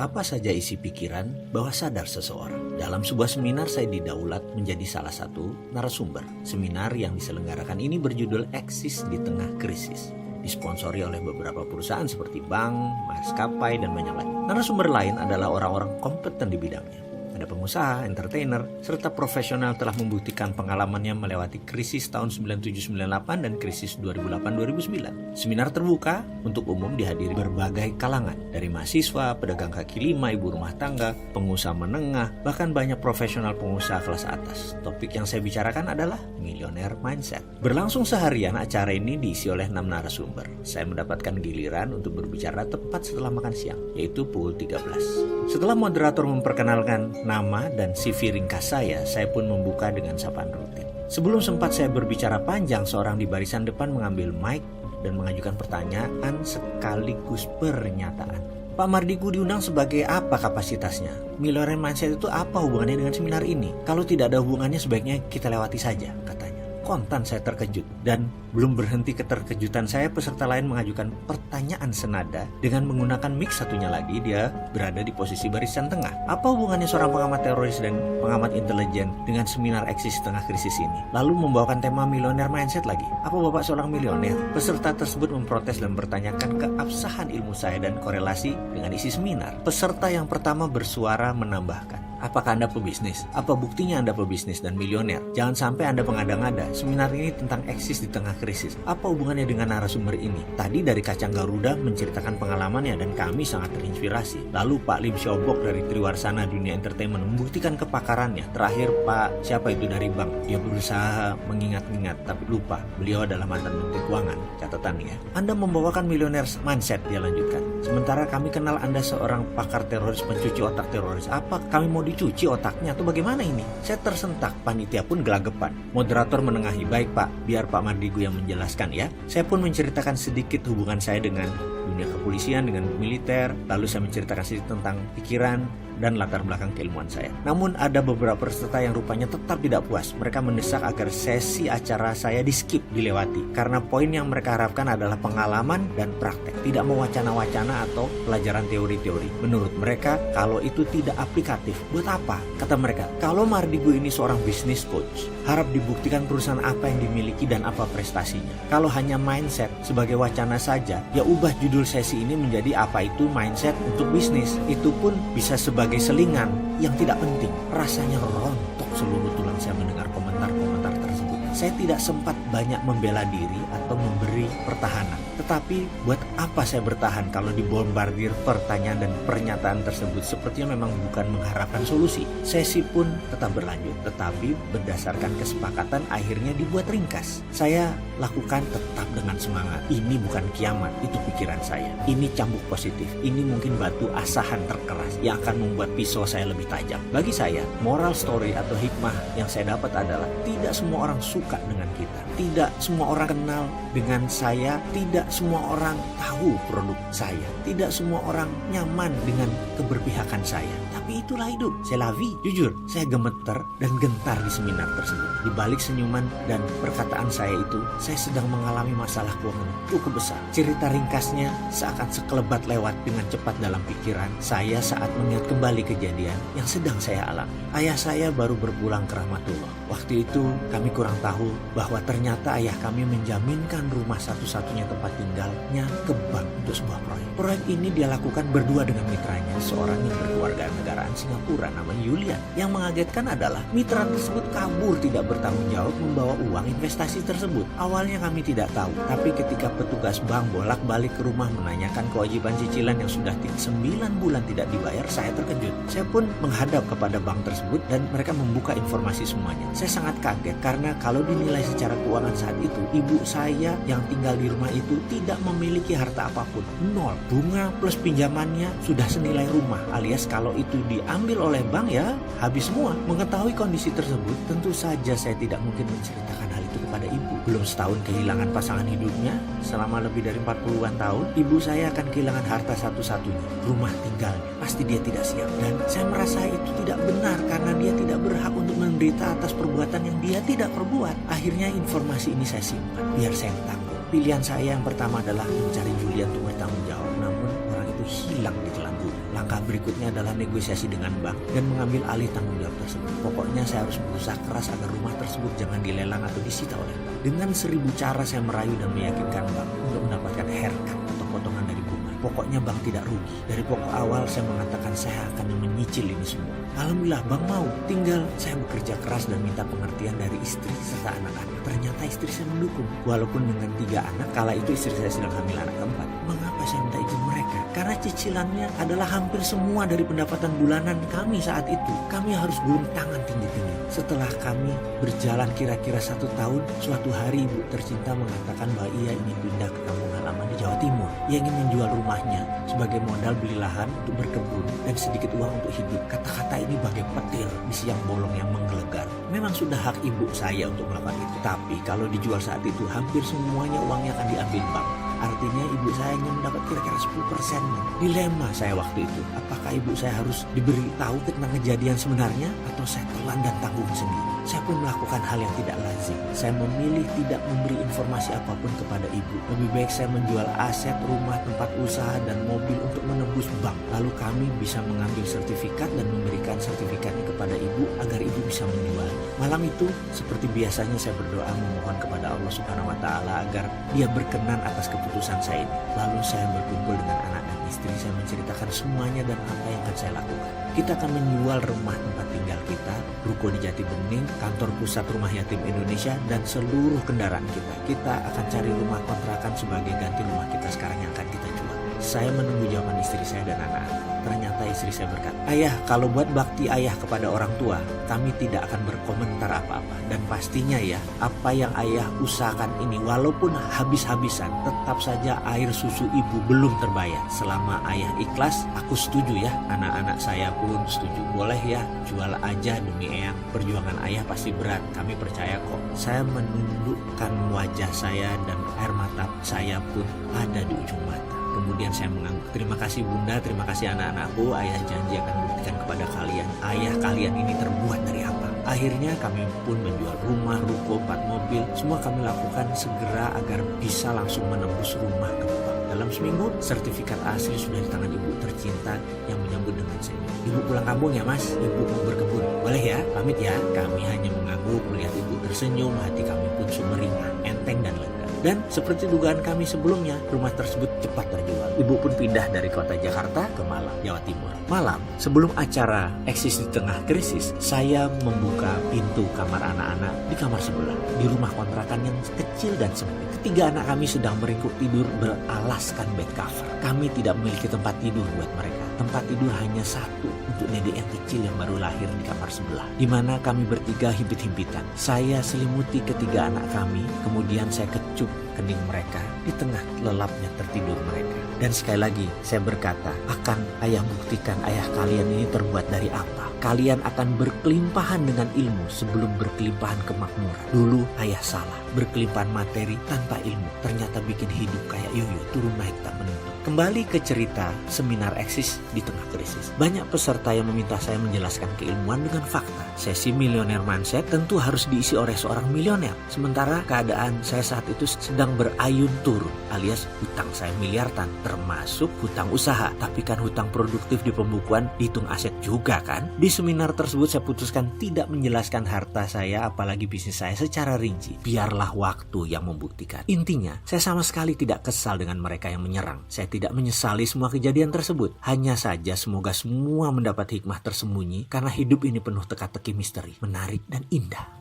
apa saja isi pikiran bawah sadar seseorang. Dalam sebuah seminar saya didaulat menjadi salah satu narasumber. Seminar yang diselenggarakan ini berjudul Eksis di Tengah Krisis. Disponsori oleh beberapa perusahaan seperti bank, maskapai, dan banyak lagi. Narasumber lain adalah orang-orang kompeten di bidangnya. Ada pengusaha, entertainer, serta profesional telah membuktikan pengalamannya melewati krisis tahun 97-98 dan krisis 2008-2009. Seminar terbuka untuk umum dihadiri berbagai kalangan, dari mahasiswa, pedagang kaki lima, ibu rumah tangga, pengusaha menengah, bahkan banyak profesional pengusaha kelas atas. Topik yang saya bicarakan adalah Millionaire Mindset. Berlangsung seharian, acara ini diisi oleh 6 narasumber. Saya mendapatkan giliran untuk berbicara tepat setelah makan siang, yaitu pukul 13. Setelah moderator memperkenalkan nama dan CV ringkas saya pun membuka dengan sapaan rutin. Sebelum sempat saya berbicara panjang, seorang di barisan depan mengambil mic dan mengajukan pertanyaan sekaligus pernyataan. Pak Mardigu diundang sebagai apa kapasitasnya? Millionaire Mindset itu apa hubungannya dengan seminar ini? Kalau tidak ada hubungannya sebaiknya kita lewati saja, katanya. Kontan saya terkejut, dan belum berhenti keterkejutan saya, peserta lain mengajukan pertanyaan senada dengan menggunakan mic satunya lagi. Dia berada di posisi barisan tengah. Apa hubungannya seorang pengamat teroris dan pengamat intelijen dengan seminar eksis tengah krisis ini? Lalu membawakan tema Millionaire Mindset lagi. Apa Bapak seorang milioner? Peserta tersebut memprotes dan bertanyakan keabsahan ilmu saya dan korelasi dengan isi seminar. Peserta yang pertama bersuara menambahkan, apakah Anda pebisnis? Apa buktinya Anda pebisnis dan milioner? Jangan sampai Anda mengada-ngada. Seminar ini tentang eksis di tengah krisis. Apa hubungannya dengan narasumber ini? Tadi dari Kacang Garuda menceritakan pengalamannya dan kami sangat terinspirasi. Lalu Pak Lim Syobok dari Triwarsana Dunia Entertainment membuktikan kepakarannya. Terakhir Pak siapa itu dari bank. Dia berusaha mengingat-ingat tapi lupa. Beliau adalah mantan Menteri Keuangan. Catatan ya. Anda membawakan Millionaire Mindset, dia lanjutkan. Sementara kami kenal Anda seorang pakar teroris, pencuci otak teroris. Apa kami mau dicuci otaknya atau bagaimana ini? Saya tersentak, panitia pun gelagapan. Moderator menengahi, baik Pak, biar Pak Mardigu yang menjelaskan ya. Saya pun menceritakan sedikit hubungan saya dengan dunia kepolisian, dengan militer. Lalu saya menceritakan sedikit tentang pikiran dan latar belakang keilmuan saya. Namun ada beberapa peserta yang rupanya tetap tidak puas. Mereka mendesak agar sesi acara saya di skip, dilewati. Karena poin yang mereka harapkan adalah pengalaman dan praktek. Tidak mau wacana-wacana atau pelajaran teori-teori. Menurut mereka, kalau itu tidak aplikatif, buat apa? Kata mereka, kalau Mardigu ini seorang business coach, harap dibuktikan perusahaan apa yang dimiliki dan apa prestasinya. Kalau hanya mindset sebagai wacana saja, ya ubah judul sesi ini menjadi apa itu mindset untuk bisnis. Itu pun bisa sebagai selingan yang tidak penting. Rasanya rontok seluruh tulang saya mendengar komentar-komentar tersebut. Saya tidak sempat banyak membela diri atau memberi pertahanan. Tetapi buat apa saya bertahan kalau dibombardir pertanyaan dan pernyataan tersebut? Sepertinya memang bukan mengharapkan solusi. Sesi pun tetap berlanjut, tetapi berdasarkan kesepakatan akhirnya dibuat ringkas. Saya lakukan tetap dengan semangat. Ini bukan kiamat, itu pikiran saya. Ini cambuk positif. Ini mungkin batu asahan terkeras yang akan membuat pisau saya lebih tajam. Bagi saya, moral story atau hikmah yang saya dapat adalah tidak semua orang suka dengan kita. Tidak semua orang kenal dengan saya. Tidak semua orang tahu produk saya. Tidak semua orang nyaman dengan keberpihakan saya. Tapi itulah hidup. C'est la vie. Jujur, saya gemeter dan gentar di seminar tersebut. Di balik senyuman dan perkataan saya itu, saya sedang mengalami masalah keuangan cukup besar. Cerita ringkasnya seakan sekelebat lewat dengan cepat dalam pikiran saya saat mengingat kembali kejadian yang sedang saya alami. Ayah saya baru berpulang ke rahmatullah. Waktu itu kami kurang tahu bahwa ternyata ayah kami menjaminkan rumah satu-satunya tempat tinggalnya ke bank untuk sebuah proyek. Proyek ini dia lakukan berdua dengan mitranya, seorang yang berkewarganegaraan Singapura namanya Yulian. Yang mengagetkan adalah mitra tersebut kabur tidak bertanggung jawab membawa uang investasi tersebut. Awalnya kami tidak tahu, tapi ketika petugas bank bolak-balik ke rumah menanyakan kewajiban cicilan yang sudah 9 bulan tidak dibayar, saya terkejut. Saya pun menghadap kepada bank tersebut dan mereka membuka informasi semuanya. Saya sangat kaget karena kalau dinilai secara keuangan saat itu, ibu saya yang tinggal di rumah itu tidak memiliki harta apapun. Nol. Bunga plus pinjamannya sudah senilai rumah, alias kalau itu diambil oleh bank ya habis semua. Mengetahui kondisi tersebut, tentu saja saya tidak mungkin menceritakan hal itu kepada ibu. Belum setahun kehilangan pasangan hidupnya, selama lebih dari 40-an tahun, ibu saya akan kehilangan harta satu-satunya, rumah tinggalnya. Pasti dia tidak siap. Dan saya merasa itu tidak benar karena dia tidak berhak untuk menderita atas perbuatan yang dia tidak perbuat. Akhirnya informasi ini saya simpan, biar saya yang tanggung. Pilihan saya yang pertama adalah mencari Julian untuk bertanggung jawab. Namun orang itu hilang di telan bumi. Langkah Langkah berikutnya adalah negosiasi dengan bank dan mengambil alih tanggung jawab tersebut. Pokoknya saya harus berusaha keras agar rumah tersebut jangan dilelang atau disita oleh bank. Dengan 1000 cara saya merayu dan meyakinkan bank untuk mendapatkan haircut atau potongan dari bunga. Pokoknya bank tidak rugi. Dari pokok awal saya mengatakan saya akan menyicil ini semua. Alhamdulillah bank mau. Tinggal saya bekerja keras dan minta pengertian dari istri serta anak-anak. Ternyata istri saya mendukung. Walaupun dengan 3 anak, kala itu istri saya sedang hamil anak keempat. Mengapa saya minta izin mereka? Karena cicilannya adalah hampir semua dari pendapatan bulanan kami saat itu. Kami harus gulung tangan tinggi-tinggi. Setelah kami berjalan kira-kira 1 tahun, suatu hari ibu tercinta mengatakan bahwa ia ingin pindah ke kampung halaman di Jawa Timur. Ia ingin menjual rumahnya sebagai modal beli lahan untuk berkebun dan sedikit uang untuk hidup. Kata-kata ini bagai petir di siang bolong yang menggelegar. Memang sudah hak ibu saya untuk melakukan itu. Tapi kalau dijual saat itu, hampir semuanya uangnya akan diambil bank. Artinya ibu saya hanya mendapat kira-kira 10%. Dilema saya waktu itu. Apakah ibu saya harus diberi tahu tentang kejadian sebenarnya atau saya telan dan tanggung sendiri? Saya pun melakukan hal yang tidak lazim. Saya memilih tidak memberi informasi apapun kepada ibu. Lebih baik saya menjual aset, rumah, tempat usaha, dan mobil untuk menembus bank. Lalu kami bisa mengambil sertifikat dan memberikan sertifikatnya kepada ibu agar ibu bisa menjual. Malam itu, seperti biasanya saya berdoa memohon kepada Allah Subhanahu wa Ta'ala agar Dia berkenan atas keputusan saya ini. Lalu saya berkumpul dengan anak dan istri. Saya menceritakan semuanya dan apa yang akan saya lakukan. Kita akan menjual rumah tempat tinggal kita, ruko di Jati Bening, kantor pusat Rumah Yatim Indonesia, dan seluruh kendaraan kita. Kita akan cari rumah kontrakan sebagai ganti rumah kita sekarang yang akan kita jual. Saya menunggu jawaban istri saya dan anak-anak. Ternyata istri saya berkata, "Ayah, kalau buat bakti ayah kepada orang tua, kami tidak akan berkomentar apa-apa. Dan pastinya ya, apa yang ayah usahakan ini walaupun habis-habisan, tetap saja air susu ibu belum terbayar. Selama ayah ikhlas, aku setuju ya. Anak-anak saya pun setuju. Boleh ya, jual aja demi eyang. Perjuangan ayah pasti berat, kami percaya kok." Saya menundukkan wajah saya dan air mata saya pun ada di ujung mata. Kemudian saya mengangguk, "Terima kasih bunda, terima kasih anak-anakku. Ayah janji akan buktikan kepada kalian, ayah kalian ini terbuat dari apa." Akhirnya kami pun menjual rumah, ruko, 4 mobil. Semua kami lakukan segera agar bisa langsung menembus rumah ke bank. Dalam seminggu, sertifikat asli sudah di tangan ibu tercinta yang menyambut dengan senyum. "Ibu pulang kampung ya mas, ibu mau berkebun. Boleh ya, pamit ya." Kami hanya mengangguk melihat ibu tersenyum, hati kami pun sumringah, enteng dan lega. Dan seperti dugaan kami sebelumnya, rumah tersebut cepat terjual. Ibu pun pindah dari kota Jakarta ke Malang, Jawa Timur. Malam, sebelum acara Eksis di Tengah Krisis, saya membuka pintu kamar anak-anak di kamar sebelah, di rumah kontrakan yang kecil dan sempit. Ketiga anak kami sedang meringkuk tidur beralaskan bed cover. Kami tidak memiliki tempat tidur buat mereka. Tempat tidur hanya satu untuk dedek yang kecil yang baru lahir di kamar sebelah, di mana kami bertiga himpit-himpitan. Saya selimuti ketiga anak kami, kemudian saya kecup kening mereka di tengah lelapnya tertidur mereka. Dan sekali lagi saya berkata, "Akan ayah buktikan ayah kalian ini terbuat dari apa. Kalian akan berkelimpahan dengan ilmu sebelum berkelimpahan kemakmuran. Dulu ayah salah, berkelimpahan materi tanpa ilmu. Ternyata bikin hidup kayak yoyo, turun naik tak menentu." Kembali ke cerita seminar Eksis di Tengah Krisis. Banyak peserta yang meminta saya menjelaskan keilmuan dengan fakta. Sesi milioner mindset tentu harus diisi oleh seorang milioner. Sementara keadaan saya saat itu sedang berayun turun, alias hutang saya miliaran, termasuk hutang usaha. Tapi kan hutang produktif di pembukuan dihitung aset juga kan? Di seminar tersebut saya putuskan tidak menjelaskan harta saya, apalagi bisnis saya secara rinci. Biarlah waktu yang membuktikan. Intinya, saya sama sekali tidak kesal dengan mereka yang menyerang. Saya tidak menyesali semua kejadian tersebut. Hanya saja semoga semua mendapat hikmah tersembunyi, karena hidup ini penuh teka-teki misteri, menarik dan indah.